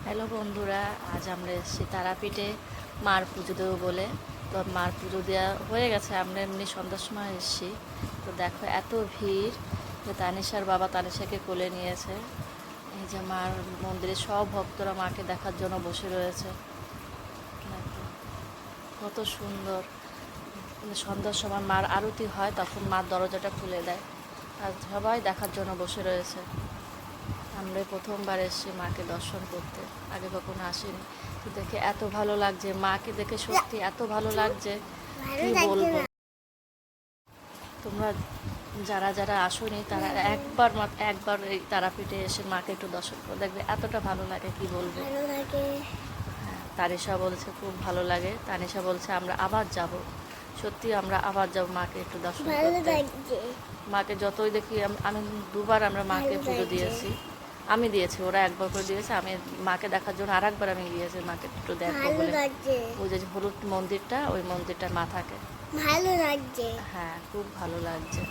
Hello বন্ধুরা, আজ আমরা এসেছি তারাপীঠে মার পুজো দেবো বলে। তো মার পুজো দেওয়া হয়ে গেছে, আমরা এমনি সন্ধ্যার সময় এসেছি। তো দেখো এত ভিড় যে তানিশার বাবা তানিশাকে কোলে নিয়েছে। এই যে মার মন্দিরে সব ভক্তরা মাকে দেখার জন্য বসে রয়েছে। দেখো কত সুন্দর। সন্ধ্যার সময় মার আরতি হয়, তখন মার দরজাটা খুলে দেয় আর সবাই দেখার জন্য বসে রয়েছে। আমরা প্রথমবার এসেছি মাকে দর্শন করতে, আগে কখনো আসিনি। তো দেখে এত ভালো লাগছে, মাকে দেখে সত্যি এত ভালো লাগছে কি বলবো। তোমরা যারা যারা আসোনি তারা একবার এই তারাপীঠে এসে মাকে একটু দর্শন করে দেখবে, এতটা ভালো লাগে কি বলবো। হ্যাঁ, তানিশা বলছে খুব ভালো লাগে, তানিশা বলছে আমরা আবার যাব। সত্যি আমরা আবার যাব মাকে একটু দর্শন করতে। মাকে যতই দেখি আমি দুবার আমরা মাকে পুজো দিয়েছি। আমি দিয়েছি, ওরা একবার করে দিয়েছে, আমি মাকে দেখার জন্য আর একবার আমি গিয়েছি মাকে একটু দেখবো বলে। ওই যে হলুদ মন্দিরটা, ওই মন্দিরটার মা থাকে। ভালো লাগছে। হ্যাঁ, খুব ভালো লাগছে।